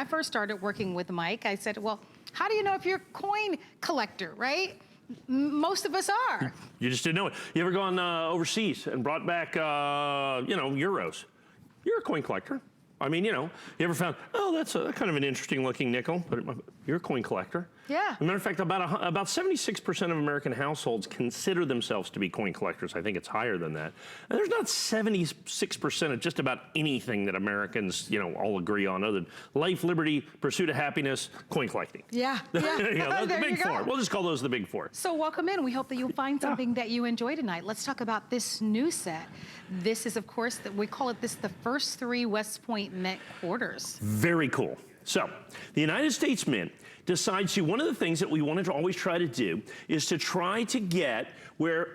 I first started working with Mike, I said, well, how do you know if you're a coin collector, right? Most of us are. You just didn't know it. You ever gone overseas and brought back, euros? You're a coin collector. I mean, you ever found, oh, that's a kind of an interesting looking nickel, but you're a coin collector. Yeah. As a matter of fact, about 76% of American households consider themselves to be coin collectors. I think it's higher than that. And there's not 76% of just about anything that Americans, all agree on, other than life, liberty, pursuit of happiness, coin collecting. Yeah. That's the big four. We'll just call those the big four. So welcome in. We hope that you'll find something that you enjoy tonight. Let's talk about this new set. This is, of course, we call it the first 3 West Point Mint quarters. Very cool. So the United States Mint decides to, one of the things that we wanted to always try to do is to try to get where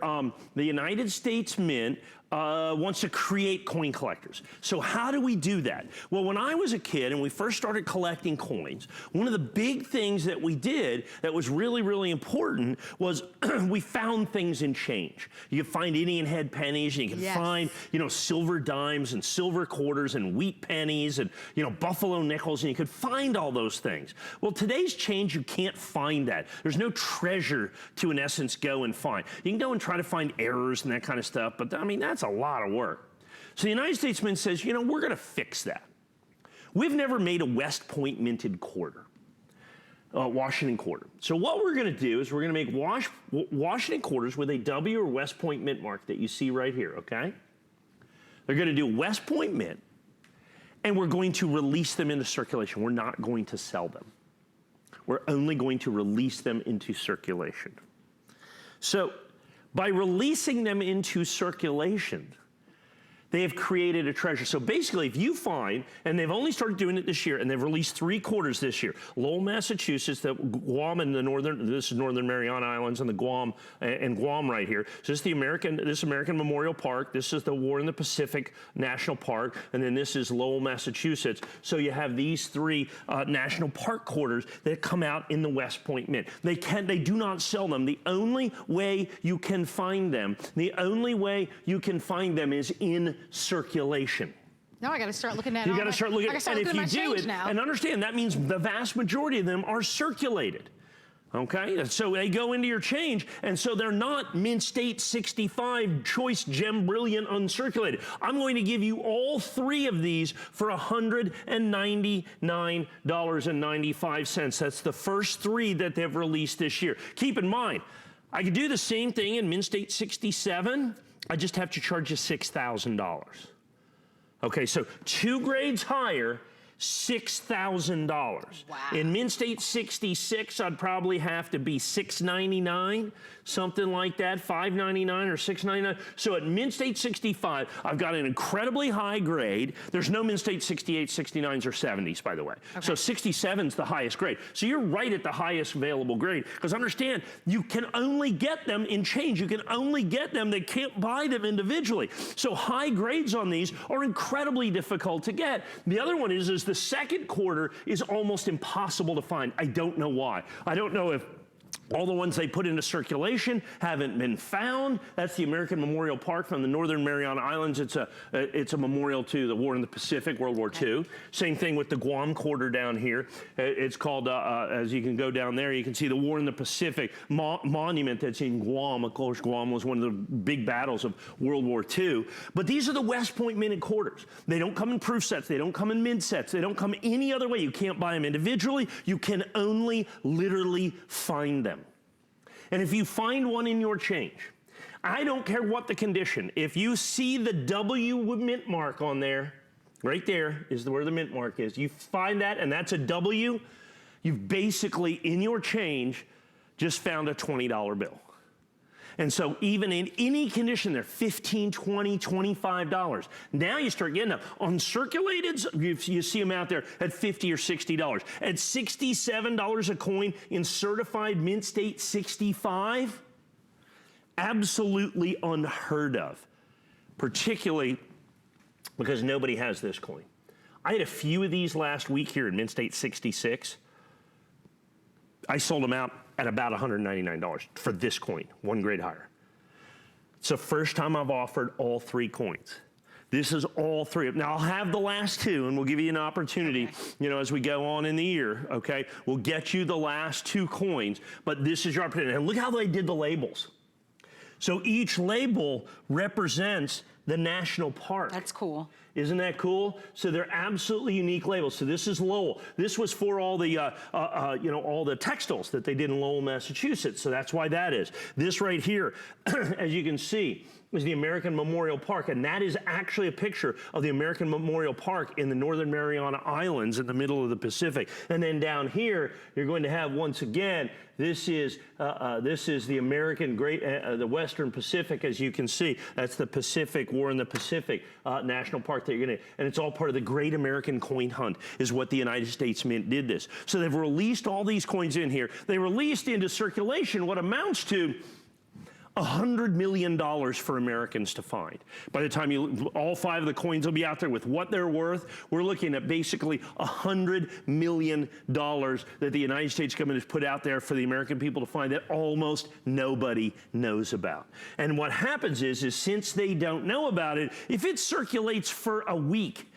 the United States Mint wants to create coin collectors. So how do we do that? Well, when I was a kid and we first started collecting coins, one of the big things that we did that was really, really important was we found things in change. You can find Indian head pennies, and you can find, silver dimes and silver quarters and wheat pennies and, buffalo nickels, and you could find all those things. Well, today's change, you can't find that. There's no treasure to, in essence, go and find. You can go and try to find errors and that kind of stuff, but I mean, that's a lot of work. So the United States Mint says, we're gonna fix that. We've never made a West Point minted quarter, Washington quarter. So what we're gonna do is we're gonna make Washington quarters with a W or West Point Mint mark that you see right here, okay? They're gonna do West Point Mint, and we're going to release them into circulation. We're not going to sell them. We're only going to release them into circulation. So by releasing them into circulation, they have created a treasure. So basically, if you find, and they've only started doing it this year, and they've released 3 quarters this year, Lowell, Massachusetts, Guam and this is northern Mariana Islands and the Guam, and Guam right here. So this is this American Memorial Park, this is the War in the Pacific National Park, and then this is Lowell, Massachusetts. So you have these 3 national park quarters that come out in the West Point Mint. They do not sell them. The only way you can find them, is in circulation. Now I got to start looking at. You got to start looking at, and if you do it, now. and understand that means the vast majority of them are circulated. Okay, so they go into your change, and so they're not Mint State 65 Choice Gem Brilliant uncirculated. I'm going to give you all 3 of these for $199.95. That's the first 3 that they've released this year. Keep in mind, I could do the same thing in Mint State 67. I just have to charge you $6,000. Okay, so 2 grades higher, $6,000. Wow. In Mint State 66, I'd probably have to be $699, something like that, $599 or $699. So at Mint State 65, I've got an incredibly high grade. There's no Mint State 68, 69s, or 70s, by the way. Okay. So 67's the highest grade. So you're right at the highest available grade, because understand, you can only get them in change. You can only get them, they can't buy them individually. So high grades on these are incredibly difficult to get. The other one is the second quarter is almost impossible to find. I don't know why. I don't know if all the ones they put into circulation haven't been found. That's the American Memorial Park from the northern Mariana Islands. It's a memorial to the War in the Pacific, World War II. Same thing with the Guam quarter down here. It's called, as you can go down there, you can see the War in the Pacific monument that's in Guam. Of course, Guam was one of the big battles of World War II. But these are the West Point minted quarters. They don't come in proof sets. They don't come in mint sets. They don't come any other way. You can't buy them individually. You can only literally find them. And if you find one in your change, I don't care what the condition, if you see the WMint mark on there, right there is where the mint mark is, you find that and that's a W, you've basically, in your change, just found a $20 bill. And so even in any condition, they're $15, $20, $25. Now you start getting them. Uncirculated, you see them out there at $50 or $60. At $67 a coin in certified Mint State 65, absolutely unheard of, particularly because nobody has this coin. I had a few of these last week here in Mint State 66. I sold them out at about $199 for this coin, 1 grade higher. It's the first time I've offered all 3 coins. This is all three. Now, I'll have the last two, and we'll give you an opportunity, you know, as we go on in the year, okay? We'll get you the last two coins, but this is your opportunity. And look how they did the labels. So each label represents the national park. That's cool. Isn't that cool? So they're absolutely unique labels. So this is Lowell. This was for all the, you know, all the textiles that they did in Lowell, Massachusetts. So that's why that is. This right here, as you can see, is the American Memorial Park, and that is actually a picture of the American Memorial Park in the Northern Mariana Islands in the middle of the Pacific. And then down here, you're going to have, once again, this is the American the Western Pacific, as you can see. That's the Pacific War in the Pacific National Park that you're going to, and it's all part of the Great American Coin Hunt, is what the United States Mint did this. So they've released all these coins in here. They released into circulation what amounts to $100 million for Americans to find. By the time all five of the coins will be out there with what they're worth, we're looking at basically $100 million that the United States government has put out there for the American people to find that almost nobody knows about. And what happens is since they don't know about it, if it circulates for a week,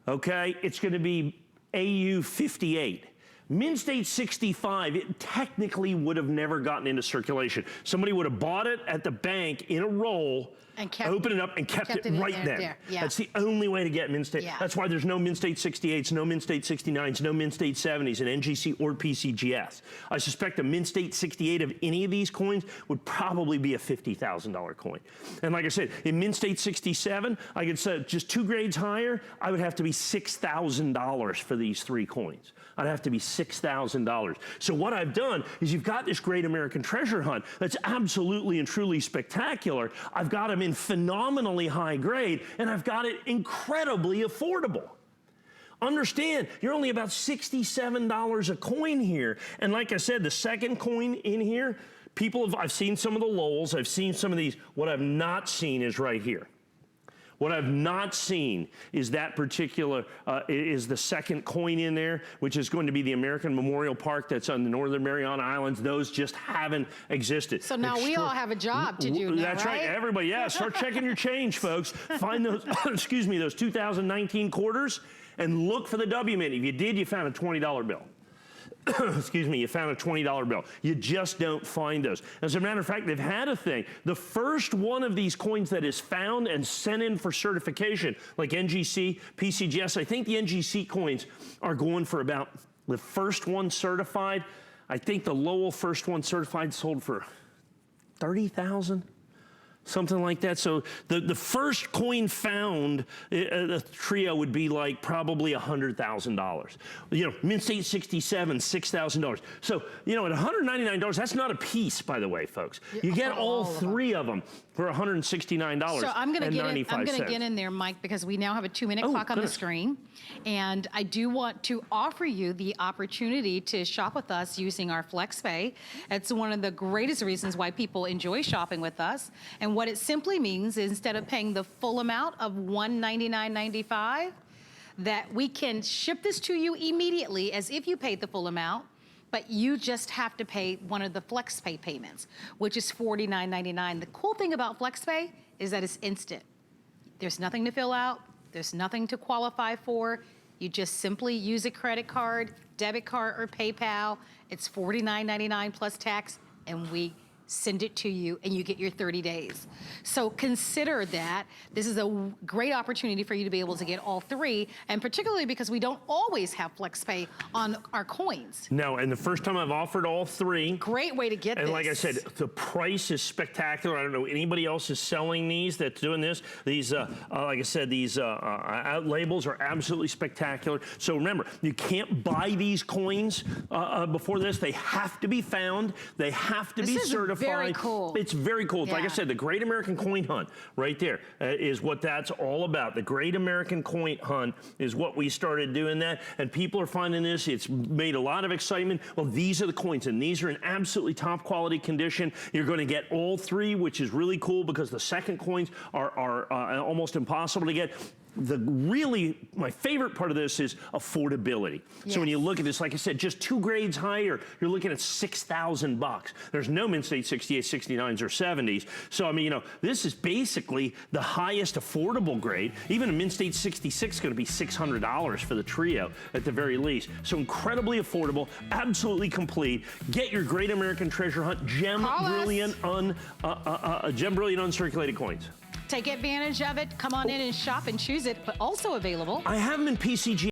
okay, it's going to be AU 58. Mint State 65, it technically would have never gotten into circulation. Somebody would have bought it at the bank in a roll, and opened it up and kept it right there. Yeah. That's the only way to get Mint State. Yeah. That's why there's no Mint State 68s, no Mint State 69s, no Mint State 70s in NGC or PCGS. I suspect a Mint State 68 of any of these coins would probably be a $50,000 coin. And like I said, in Mint State 67, I could say just 2 grades higher, I would have to be $6,000 for these 3 coins. I'd have to be $6,000. So what I've done is you've got this great American treasure hunt that's absolutely and truly spectacular. I've got them in phenomenally high grade, and I've got it incredibly affordable. Understand, you're only about $67 a coin here. And like I said, the second coin in here, I've seen some of the Lowells, I've seen some of these. What I've not seen is right here. What I've not seen is that particular, is the second coin in there, which is going to be the American Memorial Park that's on the Northern Mariana Islands. Those just haven't existed. So now we all have a job to do now, That's right, everybody, yeah, start checking your change, folks. Find those, excuse me, those 2019 quarters and look for the WMint. If you did, you found a $20 bill. Excuse me, you found a $20 bill. You just don't find those. As a matter of fact, they've had a thing. The first one of these coins that is found and sent in for certification, like NGC, PCGS, I think the NGC coins are going for about, the first one certified, I think the Lowell first one certified sold for $30,000. Something like that. So the first coin found, the trio would be like probably $100,000. You know, Mint State 67, $6,000. So, you know, at $199, that's not a piece, by the way, folks. You get all 3 of them for $169. So I'm going to get in there, Mike, because we now have a 2-minute clock on the screen. And I do want to offer you the opportunity to shop with us using our FlexPay. It's one of the greatest reasons why people enjoy shopping with us. And what it simply means is instead of paying the full amount of $199.95, that we can ship this to you immediately as if you paid the full amount, but you just have to pay one of the FlexPay payments, which is $49.99. The cool thing about FlexPay is that it's instant. There's nothing to fill out. There's nothing to qualify for. You just simply use a credit card, debit card, or PayPal. It's $49.99 plus tax, and we send it to you, and you get your 30 days. So consider that. This is a great opportunity for you to be able to get all 3, and particularly because we don't always have FlexPay on our coins. No, and the first time I've offered all 3. Great way to get this. And like I said, the price is spectacular. I don't know anybody else is selling these that's doing this. These, like I said, these out labels are absolutely spectacular. So remember, you can't buy these coins before this. They have to be found. They have to be certified. Very cool. It's very cool. Yeah. Like I said, the Great American Coin Hunt right there is what that's all about. The Great American Coin Hunt is what we started doing that, and people are finding this. It's made a lot of excitement. Well, these are the coins, and these are in absolutely top quality condition. You're going to get all 3, which is really cool because the second coins are almost impossible to get. really, my favorite part of this is affordability. So when you look at this, like I said, just 2 grades higher, you're looking at $6,000. There's no Mint State 68, 69s, or 70s. So I mean, you know, this is basically the highest affordable grade. Even a Mint State 66 is going to be $600 for the trio at the very least. So incredibly affordable, absolutely complete. Get your Great American Treasure Hunt Gem Brilliant Uncirculated coins. Take advantage of it. Come on in and shop and choose it, but also available. I have them in PCG.